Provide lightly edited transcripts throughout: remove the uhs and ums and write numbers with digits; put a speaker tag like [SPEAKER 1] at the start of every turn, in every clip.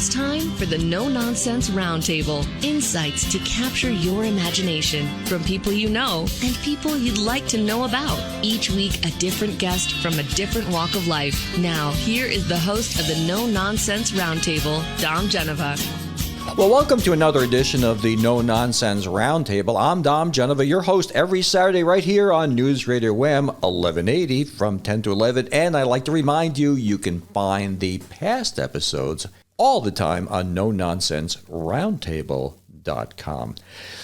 [SPEAKER 1] It's time for the No Nonsense Roundtable. Insights to capture your imagination from people you know and people you'd like to know about. Each week, a different guest from a different walk of life. Now, here is the host of the No Nonsense Roundtable, Dom Genova.
[SPEAKER 2] Well, welcome to another edition of the No Nonsense Roundtable. I'm Dom Genova, your host every Saturday right here on News Radio WHAM 1180 from 10 to 11. And I'd like to remind you, you can find the past episodes all the time on NoNonsenseRoundtable.com.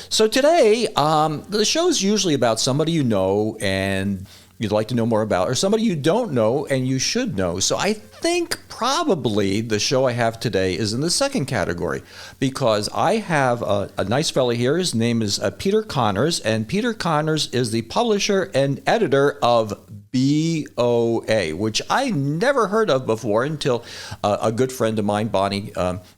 [SPEAKER 2] So today, the show's usually about somebody you know and you'd like to know more about, or somebody you don't know and you should know. So I think probably the show I have today is in the second category, because I have a nice fella here. His name is Peter Connors, and Peter Connors is the publisher and editor of BOA, which I never heard of before until a good friend of mine, Bonnie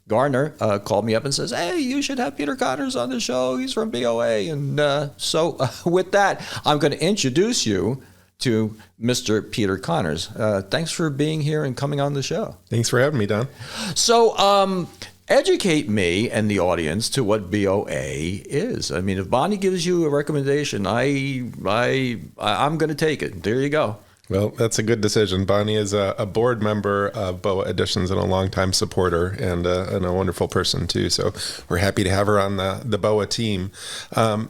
[SPEAKER 2] Garner, called me up and says, hey, you should have Peter Connors on the show. He's from BOA. And so with that, I'm going to introduce you to Mr. Peter Connors. Thanks for being here and coming on the show.
[SPEAKER 3] Thanks for having me, Don.
[SPEAKER 2] So educate me and the audience to what BOA is. I mean, if Bonnie gives you a recommendation, I'm going to take it. There you go.
[SPEAKER 3] Well, that's a good decision. Bonnie is a board member of BOA Editions and a longtime supporter and a wonderful person, too. So we're happy to have her on the BOA team.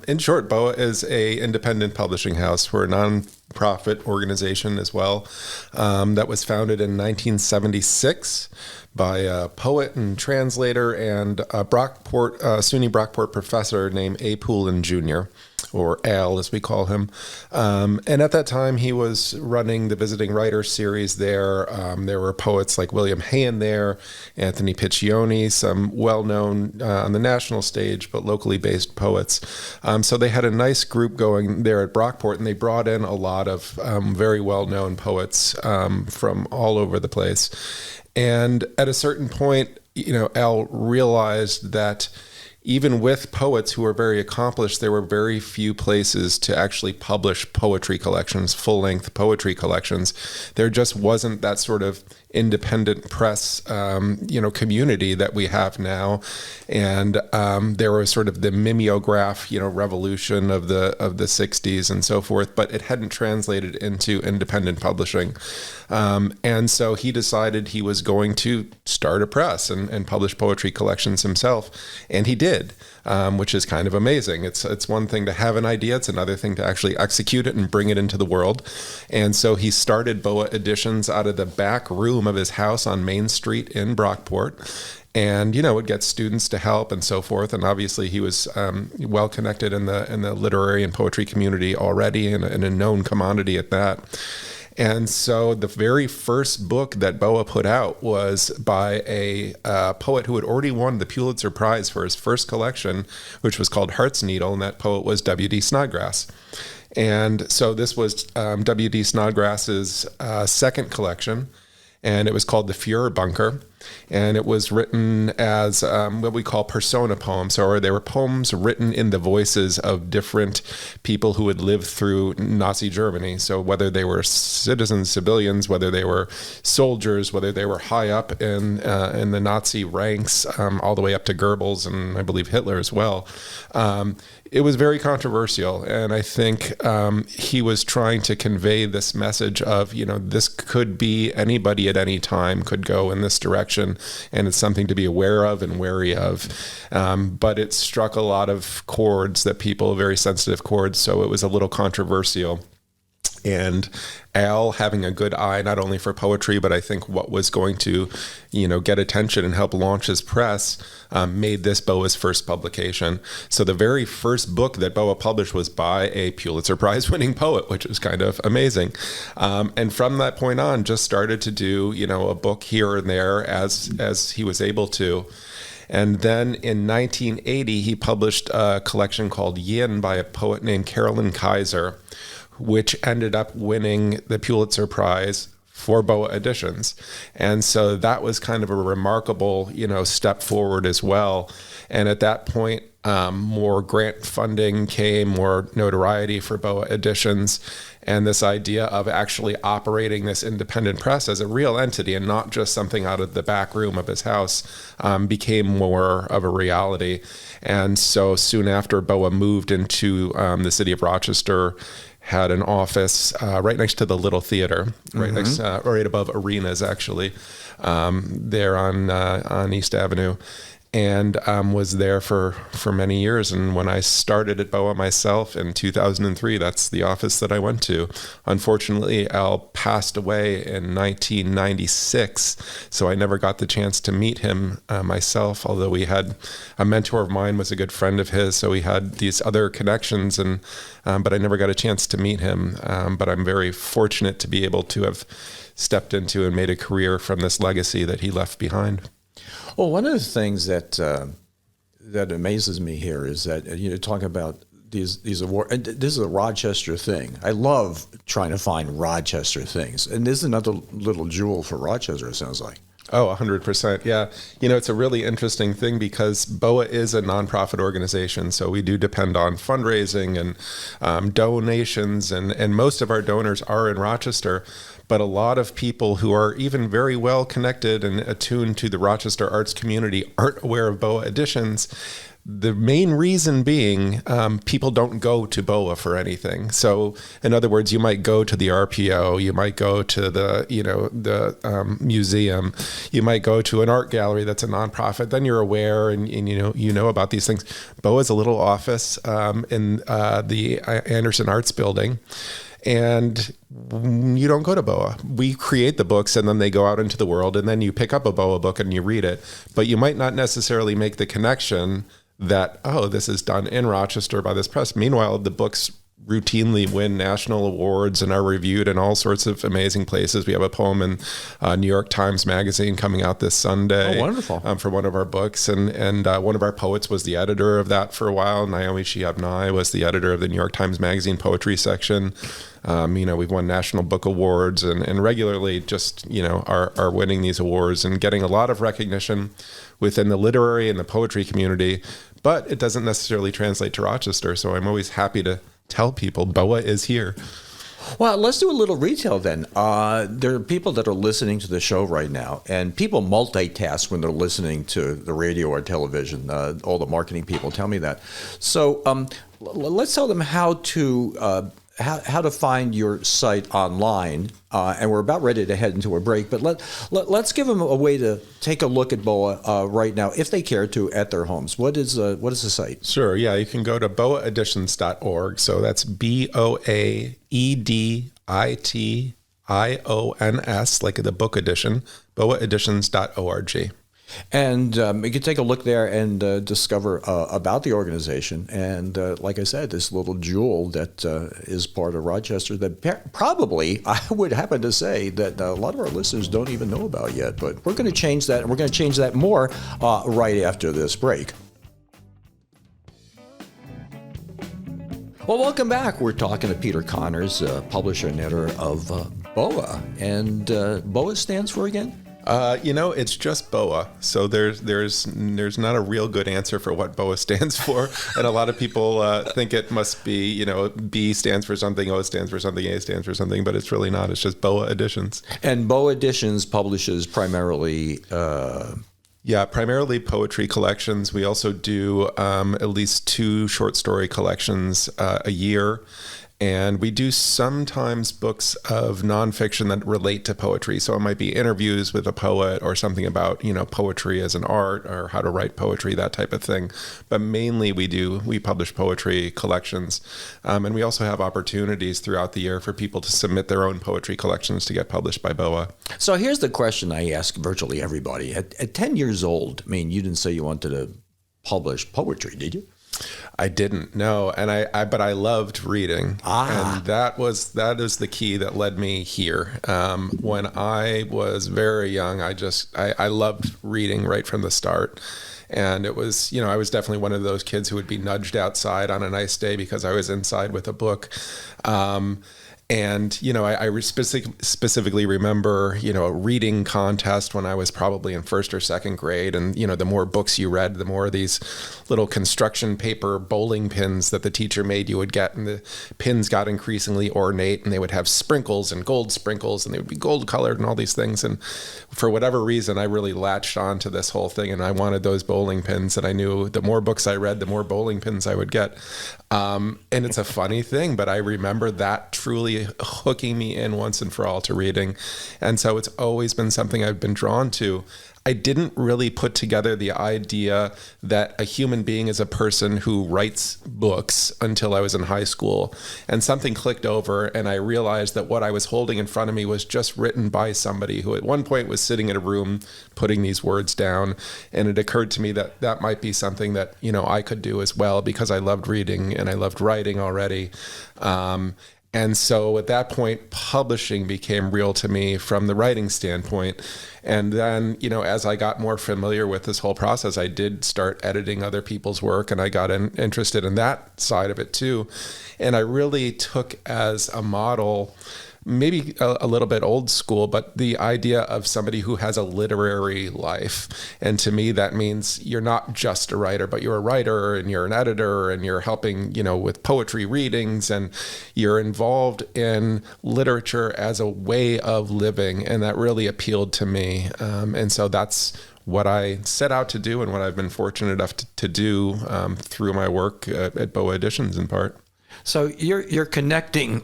[SPEAKER 3] In short, BOA is a independent publishing house. We're a non-profit organization as well that was founded in 1976 by a poet and translator and a SUNY Brockport professor named A. Poulin Jr., or Al, as we call him. And at that time, he was running the Visiting Writer series there. There were poets like William Hayen there, Anthony Piccioni, some well-known on the national stage, but locally based poets. So they had a nice group going there at Brockport, and they brought in a lot of very well-known poets from all over the place. And at a certain point, Al realized that even with poets who were very accomplished, there were very few places to actually publish poetry collections, full-length poetry collections. There just wasn't that sort of independent press, community that we have now. And there was sort of the mimeograph, revolution of the 60s and so forth, but it hadn't translated into independent publishing. And so he decided he was going to start a press and publish poetry collections himself. And he did, which is kind of amazing. It's one thing to have an idea. It's another thing to actually execute it and bring it into the world. And so he started BOA Editions out of the back room of his house on Main Street in Brockport. And, would get students to help and so forth. And obviously he was well connected in the literary and poetry community already, and a known commodity at that. And so the very first book that BOA put out was by a poet who had already won the Pulitzer Prize for his first collection, which was called Heart's Needle, and that poet was W.D. Snodgrass. And so this was W.D. Snodgrass's second collection, and it was called The Fuhrer Bunker. And it was written as what we call persona poems, or they were poems written in the voices of different people who had lived through Nazi Germany. So whether they were citizens, civilians, whether they were soldiers, whether they were high up in the Nazi ranks, all the way up to Goebbels and I believe Hitler as well. It was very controversial, and I think he was trying to convey this message of, this could be anybody at any time could go in this direction, and it's something to be aware of and wary of. But it struck a lot of chords very sensitive chords, so it was a little controversial. And Al, having a good eye not only for poetry, but I think what was going to, get attention and help launch his press, made this BOA's first publication. So the very first book that BOA published was by a Pulitzer Prize winning poet, which was kind of amazing. And from that point on, just started to do, a book here and there as he was able to. And then in 1980, he published a collection called Yin by a poet named Carolyn Kaiser, which ended up winning the Pulitzer Prize for BOA Editions. And so that was kind of a remarkable, step forward as well. And at that point, more grant funding came, more notoriety for BOA Editions, and this idea of actually operating this independent press as a real entity and not just something out of the back room of his house became more of a reality. And so soon after, BOA moved into the city of Rochester, had an office right next to the Little Theater, right above Arenas, actually, there on East Avenue, and was there for many years. And when I started at BOA myself in 2003, that's the office that I went to. Unfortunately, Al passed away in 1996, so I never got the chance to meet him myself, although we had a mentor of mine was a good friend of his, so we had these other connections, and but I never got a chance to meet him. But I'm very fortunate to be able to have stepped into and made a career from this legacy that he left behind.
[SPEAKER 2] Well, one of the things that amazes me here is that talking about these awards. And this is a Rochester thing. I love trying to find Rochester things, and this is another little jewel for Rochester. It sounds like.
[SPEAKER 3] Oh, 100%. Yeah. It's a really interesting thing because BOA is a nonprofit organization. So we do depend on fundraising and donations, and most of our donors are in Rochester. But a lot of people who are even very well connected and attuned to the Rochester arts community aren't aware of BOA Editions. The main reason being people don't go to BOA for anything. So in other words, you might go to the RPO, you might go to the museum, you might go to an art gallery that's a nonprofit. Then you're aware and you know about these things. BOA is a little office in the Anderson Arts Building. And you don't go to BOA. We create the books and then they go out into the world, and then you pick up a BOA book and you read it. But you might not necessarily make the connection that, this is done in Rochester by this press. Meanwhile, the books routinely win national awards and are reviewed in all sorts of amazing places. We have a poem in New York Times Magazine coming out this Sunday.
[SPEAKER 2] Oh, wonderful. For
[SPEAKER 3] one of our books. And one of our poets was the editor of that for a while. Naomi Shihab-Nye was the editor of the New York Times Magazine poetry section. We've won national book awards and regularly just, are winning these awards and getting a lot of recognition within the literary and the poetry community, but it doesn't necessarily translate to Rochester. So I'm always happy to tell people BOA is here.
[SPEAKER 2] Well, let's do a little retail then. There are people that are listening to the show right now, and people multitask when they're listening to the radio or television. All the marketing people tell me that. So let's tell them how to find your site online. And we're about ready to head into a break, but let's give them a way to take a look at BOA right now, if they care to, at their homes. What is the site?
[SPEAKER 3] Sure. Yeah, you can go to boaeditions.org. So that's BOAEDITIONS, like the book edition, boaeditions.org.
[SPEAKER 2] And you can take a look there and discover about the organization. And like I said, this little jewel that is part of Rochester that probably, I would happen to say, that a lot of our listeners don't even know about yet. But we're going to change that, and we're going to change that more right after this break. Well, welcome back. We're talking to Peter Connors, publisher and editor of BOA. And BOA stands for again?
[SPEAKER 3] It's just BOA. So there's not a real good answer for what BOA stands for. And a lot of people think it must be, B stands for something, O stands for something, A stands for something, but it's really not. It's just BOA Editions.
[SPEAKER 2] And BOA Editions publishes primarily...
[SPEAKER 3] primarily poetry collections. We also do at least 2 short story collections a year. And we do sometimes books of nonfiction that relate to poetry. So it might be interviews with a poet or something about, poetry as an art or how to write poetry, that type of thing. But mainly we publish poetry collections. And we also have opportunities throughout the year for people to submit their own poetry collections to get published by BOA.
[SPEAKER 2] So here's the question I ask virtually everybody. At 10 years old, you didn't say you wanted to publish poetry, did you?
[SPEAKER 3] I didn't, no, and but I loved reading, and that is the key that led me here. When I was very young, I loved reading right from the start, and it was, I was definitely one of those kids who would be nudged outside on a nice day because I was inside with a book. And, I specifically remember, a reading contest when I was probably in first or second grade. And, the more books you read, the more these little construction paper bowling pins that the teacher made you would get. And the pins got increasingly ornate, and they would have sprinkles and gold sprinkles, and they would be gold colored and all these things. And for whatever reason, I really latched on to this whole thing, and I wanted those bowling pins. And I knew the more books I read, the more bowling pins I would get. And it's a funny thing, but I remember that truly hooking me in once and for all to reading. And so it's always been something I've been drawn to. I didn't really put together the idea that a human being is a person who writes books until I was in high school. And something clicked over, and I realized that what I was holding in front of me was just written by somebody who at one point was sitting in a room putting these words down. And it occurred to me that that might be something that, I could do as well, because I loved reading and I loved writing already. And so at that point, publishing became real to me from the writing standpoint. And then, as I got more familiar with this whole process, I did start editing other people's work, and I got interested in that side of it too. And I really took as a model, maybe a little bit old school, but the idea of somebody who has a literary life. And to me, that means you're not just a writer, but you're a writer and you're an editor and you're helping, with poetry readings, and you're involved in literature as a way of living. And that really appealed to me. And so that's what I set out to do, and what I've been fortunate enough to do through my work at BOA Editions in part.
[SPEAKER 2] So you're connecting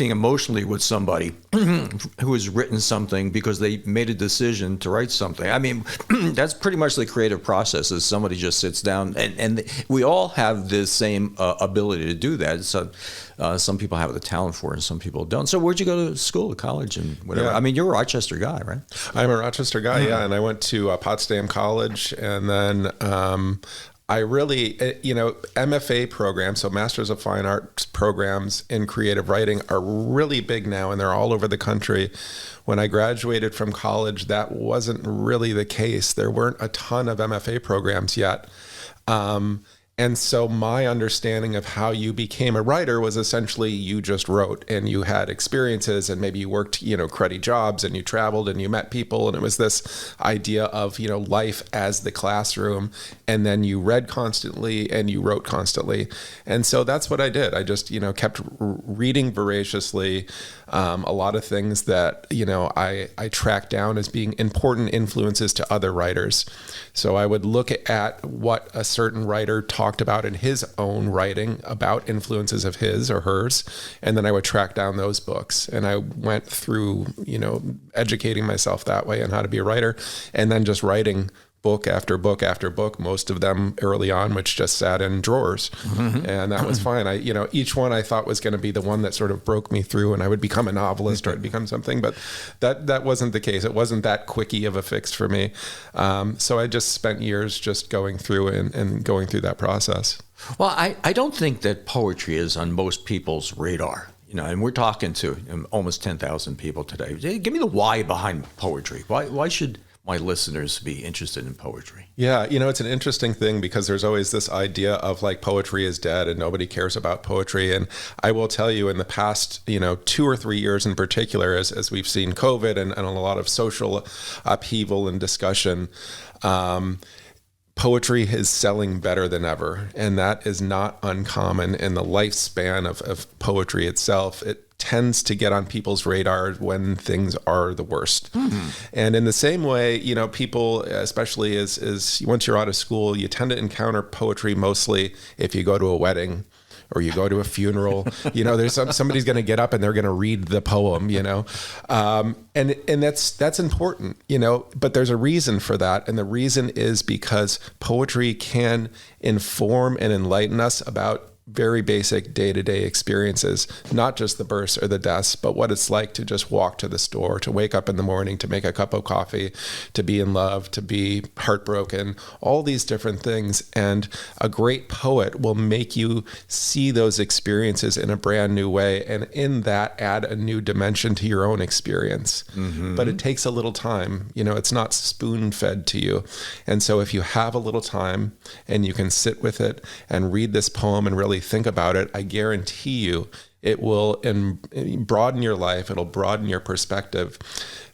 [SPEAKER 2] emotionally with somebody who has written something because they made a decision to write something. I mean, that's pretty much the creative process. Is somebody just sits down, and we all have the same ability to do that. So some people have the talent for it, and some people don't. So where'd you go to school, college, and whatever?
[SPEAKER 3] Yeah.
[SPEAKER 2] I mean, you're a Rochester guy, right?
[SPEAKER 3] I'm a Rochester guy, yeah, and I went to Potsdam College, and then I really, MFA programs, so Masters of Fine Arts programs in creative writing, are really big now, and they're all over the country. When I graduated from college, that wasn't really the case. There weren't a ton of MFA programs yet. And so my understanding of how you became a writer was essentially you just wrote, and you had experiences, and maybe you worked, cruddy jobs, and you traveled and you met people. And it was this idea of, life as the classroom. And then you read constantly and you wrote constantly. And so that's what I did. I just, kept reading voraciously. A lot of things that, I tracked down as being important influences to other writers. So I would look at what a certain writer talked about in his own writing about influences of his or hers, and then I would track down those books. And I went through, educating myself that way on how to be a writer, and then just writing book after book after book, most of them early on, which just sat in drawers. Mm-hmm. And that was fine. Each one I thought was going to be the one that sort of broke me through, and I would become a novelist or I'd become something, but that wasn't the case. It wasn't that quickie of a fix for me. So I just spent years just going through and going through that process.
[SPEAKER 2] Well, I don't think that poetry is on most people's radar. And we're talking to almost 10,000 people today. Give me the why behind poetry. Why should my listeners be interested in poetry?
[SPEAKER 3] Yeah, it's an interesting thing, because there's always this idea of like poetry is dead and nobody cares about poetry. And I will tell you, in the past, 2 or 3 years in particular, as we've seen COVID and a lot of social upheaval and discussion, poetry is selling better than ever. And that is not uncommon in the lifespan of poetry itself. It tends to get on people's radar when things are the worst. Mm-hmm. And in the same way, people, especially as once you're out of school, you tend to encounter poetry mostly if you go to a wedding or you go to a funeral. There's somebody's going to get up and they're going to read the poem, and that's important, but there's a reason for that. And the reason is because poetry can inform and enlighten us about very basic day-to-day experiences, not just the births or the deaths, but what it's like to just walk to the store, to wake up in the morning, to make a cup of coffee, to be in love, to be heartbroken, all these different things. And a great poet will make you see those experiences in a brand new way, and in that add a new dimension to your own experience. Mm-hmm. But it takes a little time. It's not spoon-fed to you. And so if you have a little time and you can sit with it and read this poem and really think about it, I guarantee you It will broaden your life. It'll broaden your perspective.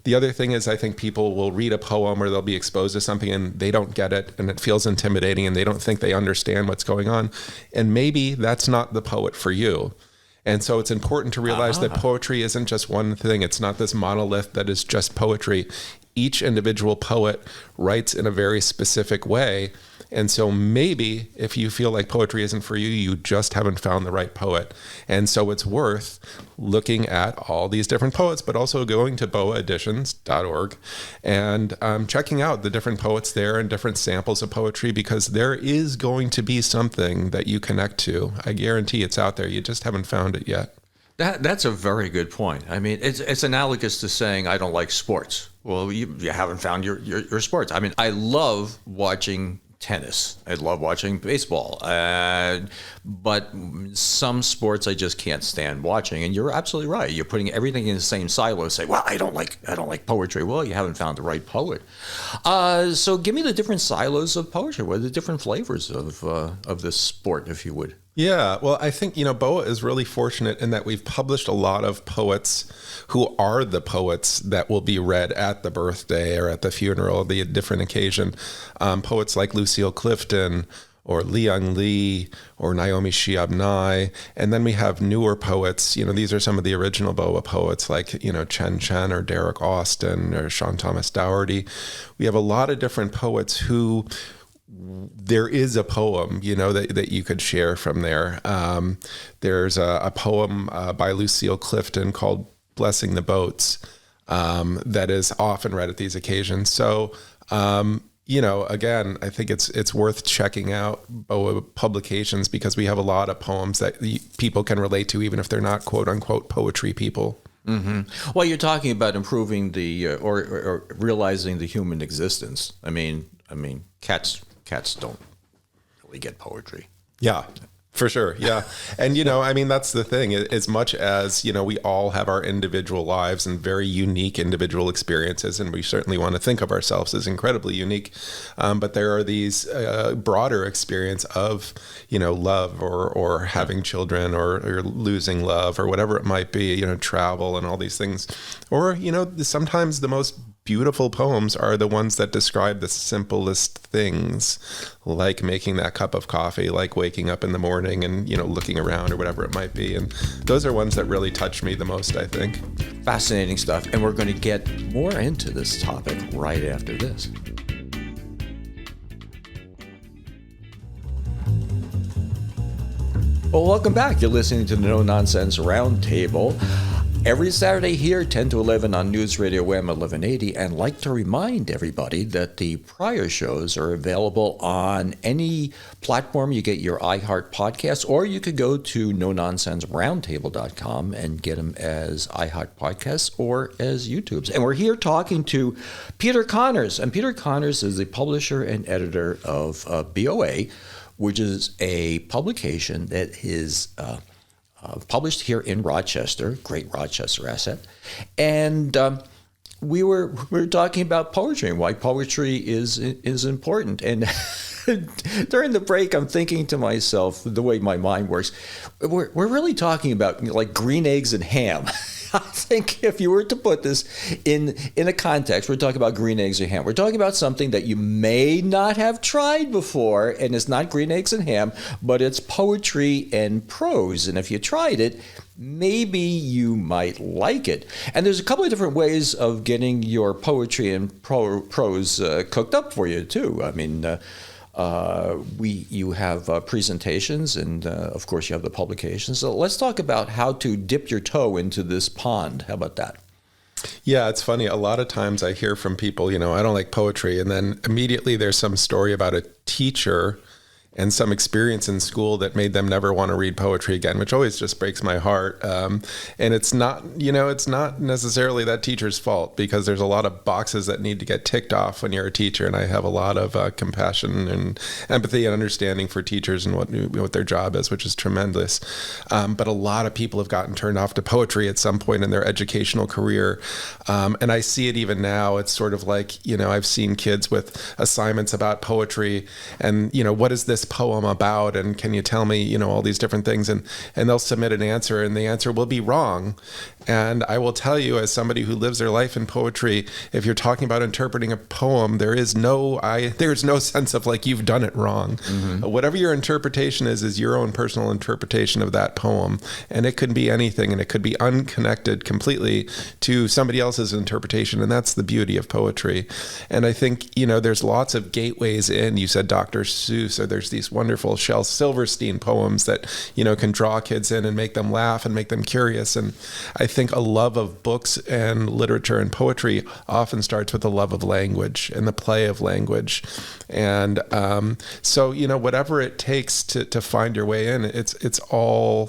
[SPEAKER 3] The other thing is, I think people will read a poem or they'll be exposed to something and they don't get it and it feels intimidating and they don't think they understand what's going on. And maybe that's not the poet for you. And so it's important to realize that poetry isn't just one thing. It's not this monolith that is just poetry. Each individual poet writes in a very specific way. And so maybe if you feel like poetry isn't for you, you just haven't found the right poet. And so it's worth looking at all these different poets, but also going to boaeditions.org and checking out the different poets there and different samples of poetry, because there is going to be something that you connect to. I guarantee it's out there. You just haven't found it yet.
[SPEAKER 2] That's a very good point. I mean, it's analogous to saying I don't like sports. Well, you haven't found your sports. I mean, I love watching tennis. I love watching baseball. But some sports I just can't stand watching. And you're absolutely right. You're putting everything in the same silo. Say, well, I don't like poetry. Well, you haven't found the right poet. So give me the different silos of poetry. What are the different flavors of this sport, if you would?
[SPEAKER 3] Yeah, well, I think, BOA is really fortunate in that we've published a lot of poets who are the poets that will be read at the birthday or at the funeral, the different occasion. Poets like Lucille Clifton or Liang Li or Naomi Shihab Nye. And then we have newer poets. These are some of the original BOA poets like, Chen Chen or Derek Austin or Sean Thomas Dougherty. We have a lot of different poets who there is a poem, that you could share from there. There's a poem by Lucille Clifton called Blessing the Boats that is often read at these occasions. So, again, I think it's worth checking out BOA publications because we have a lot of poems that people can relate to, even if they're not quote unquote poetry people.
[SPEAKER 2] Mm-hmm. Well, you're talking about improving or realizing the human existence. I mean, cats don't really get poetry.
[SPEAKER 3] Yeah, for sure. Yeah. And, that's the thing. As much as, we all have our individual lives and very unique individual experiences, and we certainly want to think of ourselves as incredibly unique. But there are these broader experience of, love or having children or losing love or whatever it might be, travel and all these things. Or, sometimes the most beautiful poems are the ones that describe the simplest things, like making that cup of coffee, like waking up in the morning and, looking around or whatever it might be. And those are ones that really touch me the most, I think.
[SPEAKER 2] Fascinating stuff. And we're going to get more into this topic right after this. Well, welcome back. You're listening to the No Nonsense Roundtable. Every Saturday here, 10 to 11 on News Radio WHAM 1180, and like to remind everybody that the prior shows are available on any platform you get your iHeart podcasts, or you could go to nononsenseroundtable.com and get them as iHeart podcasts or as YouTubes. And we're here talking to Peter Connors, and Peter Connors is the publisher and editor of BOA, which is a publication that is published here in Rochester, great Rochester asset. And we were talking about poetry and why poetry is important. And during the break, I'm thinking to myself, the way my mind works, we're really talking about like green eggs and ham. I think if you were to put this in a context, we're talking about green eggs and ham. We're talking about something that you may not have tried before, and it's not green eggs and ham, but it's poetry and prose. And if you tried it, maybe you might like it. And there's a couple of different ways of getting your poetry and prose cooked up for you, too. I mean, you have presentations, and of course you have the publications. So let's talk about how to dip your toe into this pond. How about that?
[SPEAKER 3] Yeah, it's funny. A lot of times I hear from people, I don't like poetry. And then immediately there's some story about a teacher and some experience in school that made them never want to read poetry again, which always just breaks my heart. And it's not, it's not necessarily that teacher's fault, because there's a lot of boxes that need to get ticked off when you're a teacher. And I have a lot of compassion and empathy and understanding for teachers and what their job is, which is tremendous. But a lot of people have gotten turned off to poetry at some point in their educational career. And I see it even now. It's sort of like, I've seen kids with assignments about poetry and, what is this this poem about? And can you tell me, all these different things? And they'll submit an answer, and the answer will be wrong. And I will tell you, as somebody who lives their life in poetry, if you're talking about interpreting a poem, there's no sense of like you've done it wrong. Whatever your interpretation is your own personal interpretation of that poem. And it could be anything, and it could be unconnected completely to somebody else's interpretation. And that's the beauty of poetry. And I think, there's lots of gateways in. You said Dr. Seuss, or there's these wonderful Shel Silverstein poems that, can draw kids in and make them laugh and make them curious. And I think a love of books and literature and poetry often starts with a love of language and the play of language. And so, whatever it takes to find your way in, it's all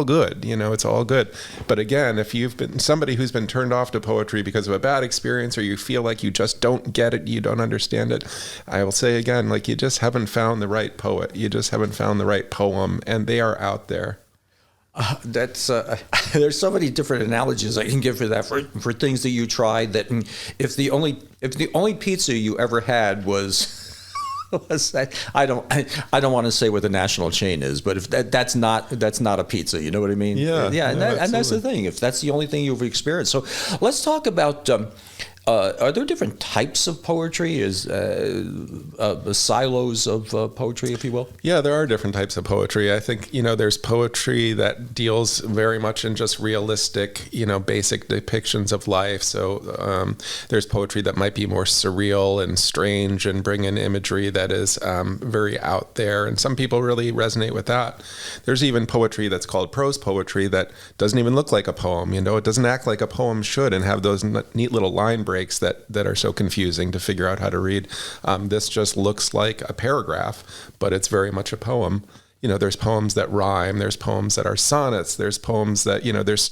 [SPEAKER 3] good. It's all good. But again, if you've been somebody who's been turned off to poetry because of a bad experience, or you feel like you just don't get it, you don't understand it, I will say again, like, you just haven't found the right poet. You just haven't found the right poem, and they are out there.
[SPEAKER 2] That's there's so many different analogies I can give for that, for things that you tried. That if the only pizza you ever had was that, I don't want to say what the national chain is, but if that's not a pizza, you know what I mean?
[SPEAKER 3] Yeah.
[SPEAKER 2] And that's the thing. If that's the only thing you've experienced, so let's talk about. Are there different types of poetry? Is silos of poetry, if you will?
[SPEAKER 3] Yeah, there are different types of poetry. I think, there's poetry that deals very much in just realistic, basic depictions of life. So there's poetry that might be more surreal and strange and bring in imagery that is very out there. And some people really resonate with that. There's even poetry that's called prose poetry that doesn't even look like a poem. It doesn't act like a poem should, and have those neat little line breaks that are so confusing to figure out how to read. This just looks like a paragraph, but it's very much a poem. There's poems that rhyme, there's poems that are sonnets, there's poems that,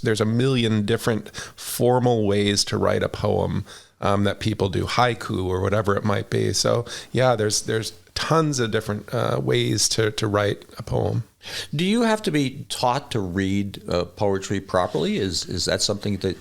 [SPEAKER 3] there's a million different formal ways to write a poem that people do, haiku or whatever it might be. So yeah, there's tons of different ways to write a poem.
[SPEAKER 2] Do you have to be taught to read poetry properly? Is that something that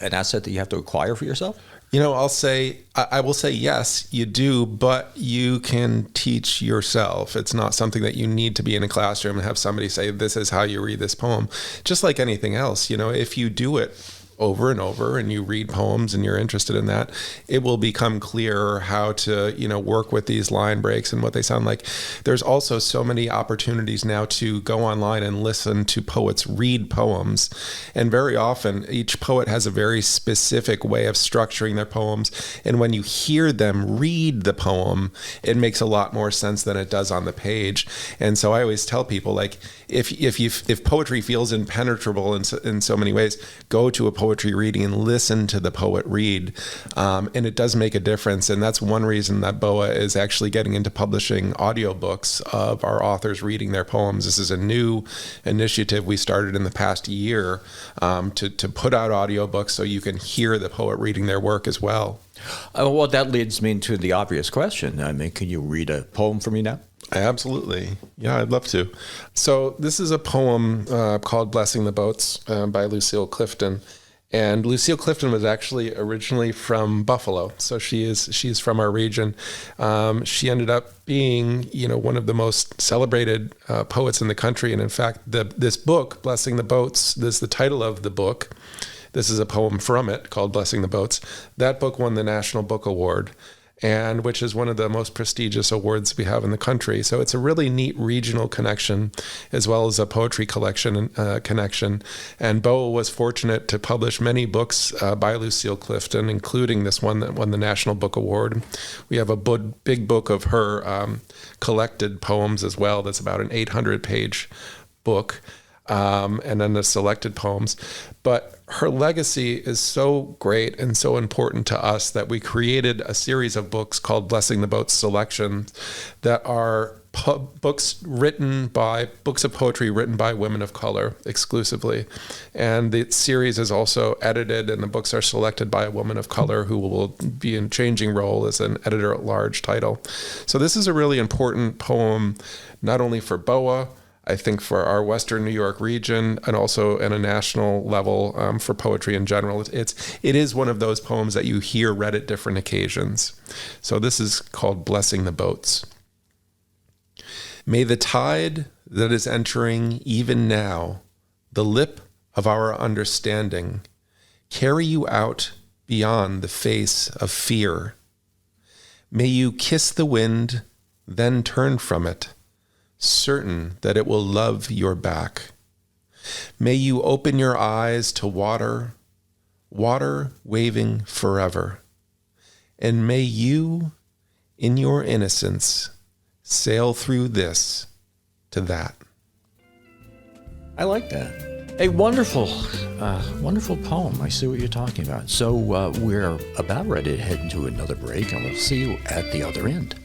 [SPEAKER 2] an asset that you have to acquire for yourself?
[SPEAKER 3] I will say yes, you do, but you can teach yourself. It's not something that you need to be in a classroom and have somebody say, this is how you read this poem. Just like anything else, if you do it over and over and you read poems and you're interested in that, it will become clearer how to, work with these line breaks and what they sound like. There's also so many opportunities now to go online and listen to poets read poems. And very often each poet has a very specific way of structuring their poems. And when you hear them read the poem, it makes a lot more sense than it does on the page. And so I always tell people, like, if poetry feels impenetrable in so many ways, go to a poetry reading and listen to the poet read. And it does make a difference. And that's one reason that BOA is actually getting into publishing audiobooks of our authors reading their poems. This is a new initiative we started in the past year to put out audiobooks so you can hear the poet reading their work as well.
[SPEAKER 2] Well, that leads me to the obvious question. I mean, can you read a poem for me now?
[SPEAKER 3] Absolutely. Yeah, I'd love to. So this is a poem called Blessing the Boats by Lucille Clifton. And Lucille Clifton was actually originally from Buffalo. So she's from our region. She ended up being, one of the most celebrated poets in the country. And in fact, this book, Blessing the Boats, this is the title of the book. This is a poem from it called Blessing the Boats. That book won the National Book Award, and which is one of the most prestigious awards we have in the country. So it's a really neat regional connection, as well as a poetry collection connection. And BOA was fortunate to publish many books by Lucille Clifton, including this one that won the National Book Award. We have a big book of her collected poems as well. That's about an 800-page book. And then the selected poems. But her legacy is so great and so important to us that we created a series of books called Blessing the Boats Selections that are books of poetry written by women of color exclusively. And the series is also edited, and the books are selected by a woman of color who will be in changing role as an editor-at-large title. So this is a really important poem, not only for BOA, I think for our Western New York region, and also at a national level for poetry in general. It is one of those poems that you hear read at different occasions. So this is called Blessing the Boats. May the tide that is entering even now, the lip of our understanding, carry you out beyond the face of fear. May you kiss the wind, then turn from it, certain that it will love your back. May you open your eyes to water, water waving forever. And may you, in your innocence, sail through this to that.
[SPEAKER 2] I like that. A wonderful, wonderful poem. I see what you're talking about. So we're about ready to head into another break, and we'll see you at the other end.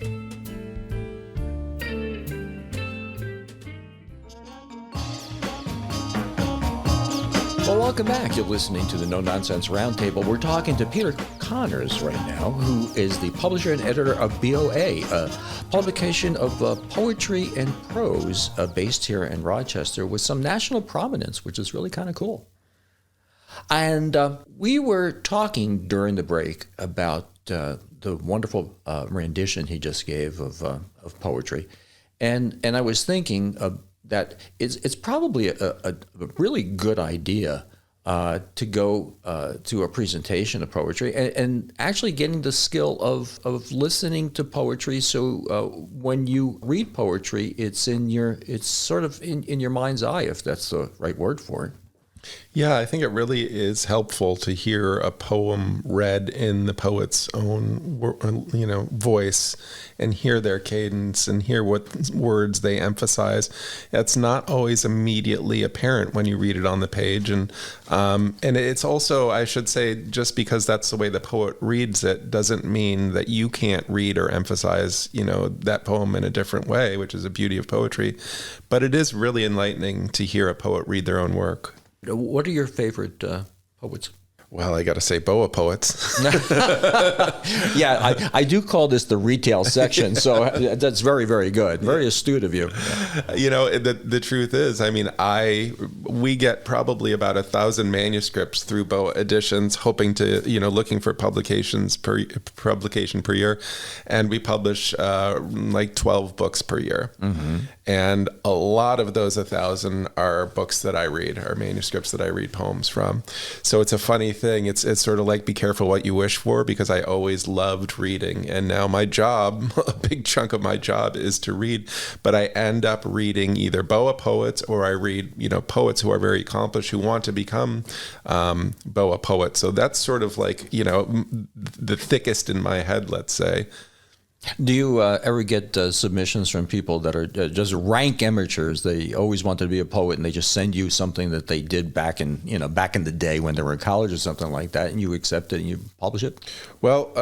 [SPEAKER 2] Well, welcome back. You're listening to the No Nonsense Roundtable. We're talking to Peter Connors right now, who is the publisher and editor of BOA, a publication of poetry and prose based here in Rochester with some national prominence, which is really kind of cool. And we were talking during the break about the wonderful rendition he just gave of poetry. And I was thinking that it's probably a really good idea to go to a presentation of poetry and actually getting the skill of listening to poetry. So when you read poetry, it's sort of in your mind's eye, if that's the right word for it.
[SPEAKER 3] Yeah, I think it really is helpful to hear a poem read in the poet's own, voice, and hear their cadence and hear what words they emphasize. It's not always immediately apparent when you read it on the page, and it's also, I should say, just because that's the way the poet reads it doesn't mean that you can't read or emphasize, that poem in a different way, which is the beauty of poetry. But it is really enlightening to hear a poet read their own work.
[SPEAKER 2] What are your favorite poets?
[SPEAKER 3] Well, I got to say BOA poets.
[SPEAKER 2] Yeah, I do call this the retail section, so that's very, very good. Very astute of you.
[SPEAKER 3] The truth is, we get probably about 1,000 manuscripts through BOA editions, hoping to, looking for publication per year, and we publish like 12 books per year. Mm-hmm. And a lot of those 1,000 are books that I read, are manuscripts that I read poems from. So it's a funny thing. It's sort of like be careful what you wish for, because I always loved reading. And now my job, a big chunk of my job is to read, but I end up reading either BOA poets or I read, poets who are very accomplished who want to become BOA poets. So that's sort of like, the thickest in my head, let's say.
[SPEAKER 2] Do you ever get submissions from people that are just rank amateurs? They always wanted to be a poet, and they just send you something that they did back in the day when they were in college or something like that, and you accept it and you publish it?
[SPEAKER 3] Well,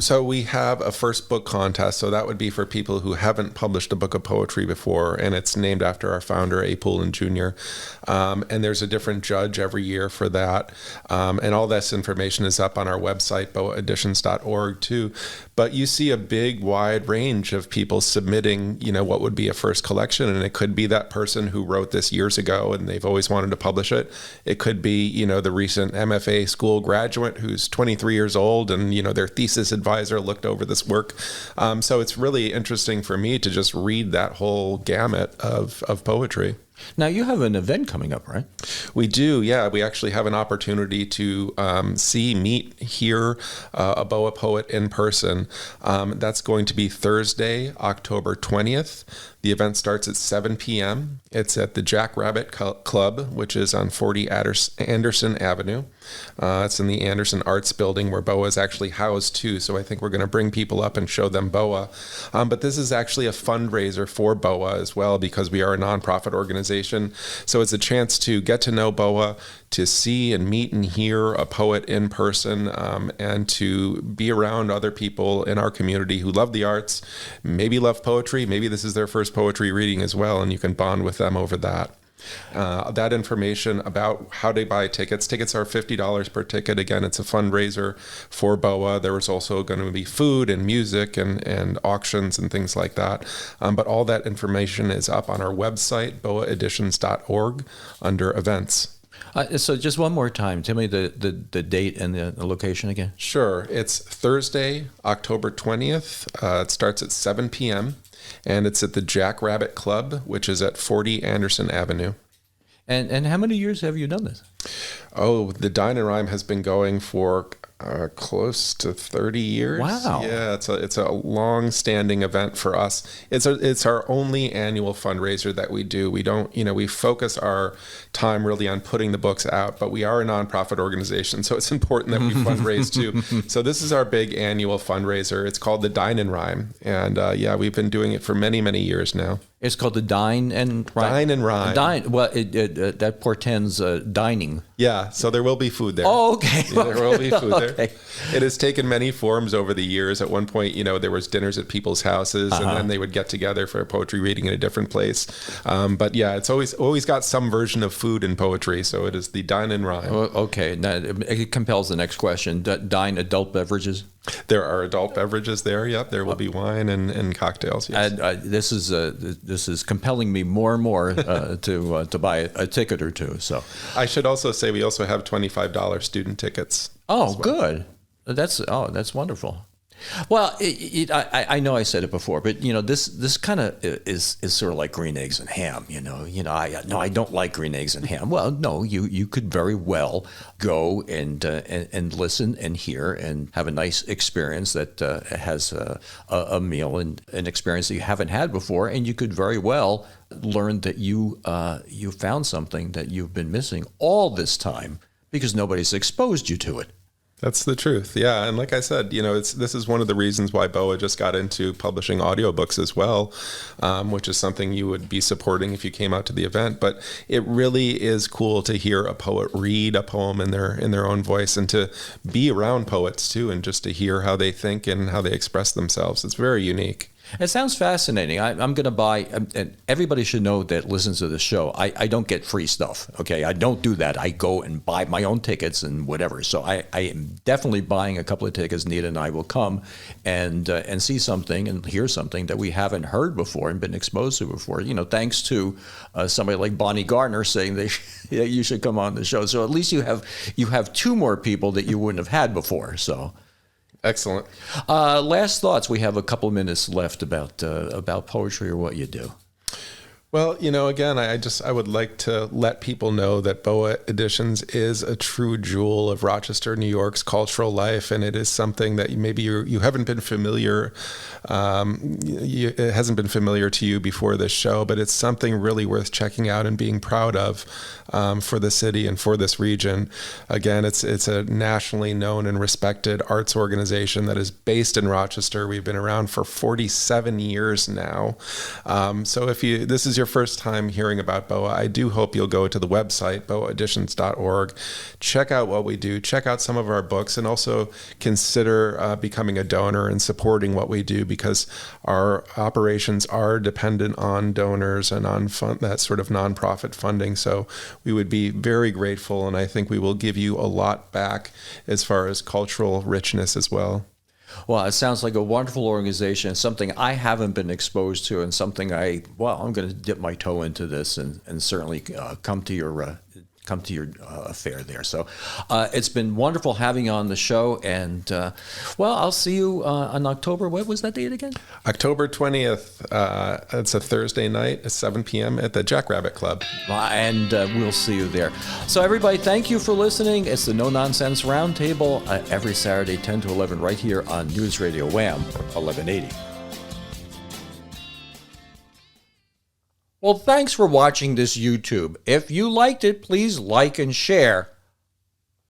[SPEAKER 3] so we have a first book contest. So that would be for people who haven't published a book of poetry before, and it's named after our founder, A. Poulin Jr. And there's a different judge every year for that. And all this information is up on our website, boaeditions.org too. But you see a big, wide range of people submitting, what would be a first collection. And it could be that person who wrote this years ago and they've always wanted to publish it. It could be, the recent MFA school graduate who's 23 years old and, their thesis advisor looked over this work. So it's really interesting for me to just read that whole gamut of poetry.
[SPEAKER 2] Now, you have an event coming up, right?
[SPEAKER 3] We do, yeah. We actually have an opportunity to meet, hear a BOA poet in person. That's going to be Thursday, October 20th. The event starts at 7 p.m. It's at the Jackrabbit Club, which is on 40 Anderson Avenue. It's in the Anderson Arts Building where BOA is actually housed too. So I think we're going to bring people up and show them BOA. But this is actually a fundraiser for BOA as well, because we are a nonprofit organization. So it's a chance to get to know BOA, to see and meet and hear a poet in person, and to be around other people in our community who love the arts, maybe love poetry, maybe this is their first poetry reading as well, and you can bond with them over that. That information about how to buy tickets. Tickets are $50 per ticket. Again, it's a fundraiser for BOA. There was also going to be food and music and auctions and things like that. But all that information is up on our website, boaeditions.org, under events.
[SPEAKER 2] So just one more time, tell me the date and the location again.
[SPEAKER 3] Sure. It's Thursday, October 20th. It starts at 7 p.m., and it's at the Jackrabbit Club, which is at 40 Anderson Avenue.
[SPEAKER 2] And how many years have you done this?
[SPEAKER 3] Oh, the Dine and Rhyme has been going for close to 30 years.
[SPEAKER 2] Wow.
[SPEAKER 3] Yeah, it's a long-standing event for us. It's our only annual fundraiser that we do. We don't, we focus our time really on putting the books out, but we are a nonprofit organization, so it's important that we fundraise too. So this is our big annual fundraiser. It's called the Dine and Rhyme, and we've been doing it for many, many years now.
[SPEAKER 2] It's called the Dine and Rhyme.
[SPEAKER 3] Dine and Rhyme.
[SPEAKER 2] Well, that portends dining.
[SPEAKER 3] Yeah, so there will be food there.
[SPEAKER 2] Oh, okay.
[SPEAKER 3] Yeah, there will be food there.
[SPEAKER 2] Okay.
[SPEAKER 3] It has taken many forms over the years. At one point, there was dinners at people's houses, and then they would get together for a poetry reading in a different place. But yeah, it's always got some version of food and poetry. So it is the Dine and Rhyme.
[SPEAKER 2] Okay, now it compels the next question. Dine adult beverages?
[SPEAKER 3] There are adult beverages there. Yep, there will be wine and cocktails. Yes.
[SPEAKER 2] This is compelling me more and more to buy a ticket or two. So
[SPEAKER 3] I should also say we also have $25 student tickets.
[SPEAKER 2] Oh, good. That's wonderful. Well, I know I said it before, but this kind of is sort of like green eggs and ham. I don't like green eggs and ham. Well, no, you could very well go and listen and hear and have a nice experience that has a meal and an experience that you haven't had before, and you could very well learn that you found something that you've been missing all this time because nobody's exposed you to it.
[SPEAKER 3] That's the truth. Yeah. And like I said, this is one of the reasons why BOA just got into publishing audiobooks as well, which is something you would be supporting if you came out to the event. But it really is cool to hear a poet read a poem in their own voice and to be around poets too, and just to hear how they think and how they express themselves. It's very unique.
[SPEAKER 2] It sounds fascinating. I'm going to buy, and everybody should know that listens to the show. I don't get free stuff, okay? I don't do that. I go and buy my own tickets and whatever. So I am definitely buying a couple of tickets. Nita and I will come and see something and hear something that we haven't heard before and been exposed to before. Thanks to somebody like Bonnie Gardner saying that you should come on the show. So at least you have two more people that you wouldn't have had before. So.
[SPEAKER 3] Excellent.
[SPEAKER 2] Last thoughts. We have a couple of minutes left about poetry or what you do.
[SPEAKER 3] Well, again, I would like to let people know that BOA Editions is a true jewel of Rochester, New York's cultural life, and it is something that maybe you haven't been familiar. It hasn't been familiar to you before this show, but it's something really worth checking out and being proud of for the city and for this region. Again, it's a nationally known and respected arts organization that is based in Rochester. We've been around for 47 years now. So if this is your first time hearing about BOA, I do hope you'll go to the website, boaeditions.org, check out what we do, check out some of our books, and also consider becoming a donor and supporting what we do, because our operations are dependent on donors and on that sort of nonprofit funding. So we would be very grateful, and I think we will give you a lot back as far as cultural richness as well.
[SPEAKER 2] Well, it sounds like a wonderful organization, something I haven't been exposed to, and something I'm going to dip my toe into this and certainly come to your affair there. So it's been wonderful having you on the show, and I'll see you on October. What was that date again?
[SPEAKER 3] October 20th. It's a Thursday night at 7 p.m. at the Jackrabbit Club.
[SPEAKER 2] And we'll see you there. So everybody, thank you for listening. It's the No Nonsense Roundtable every Saturday, 10 to 11, right here on News Radio Wham 1180. Well, thanks for watching this YouTube. If you liked it, please like and share.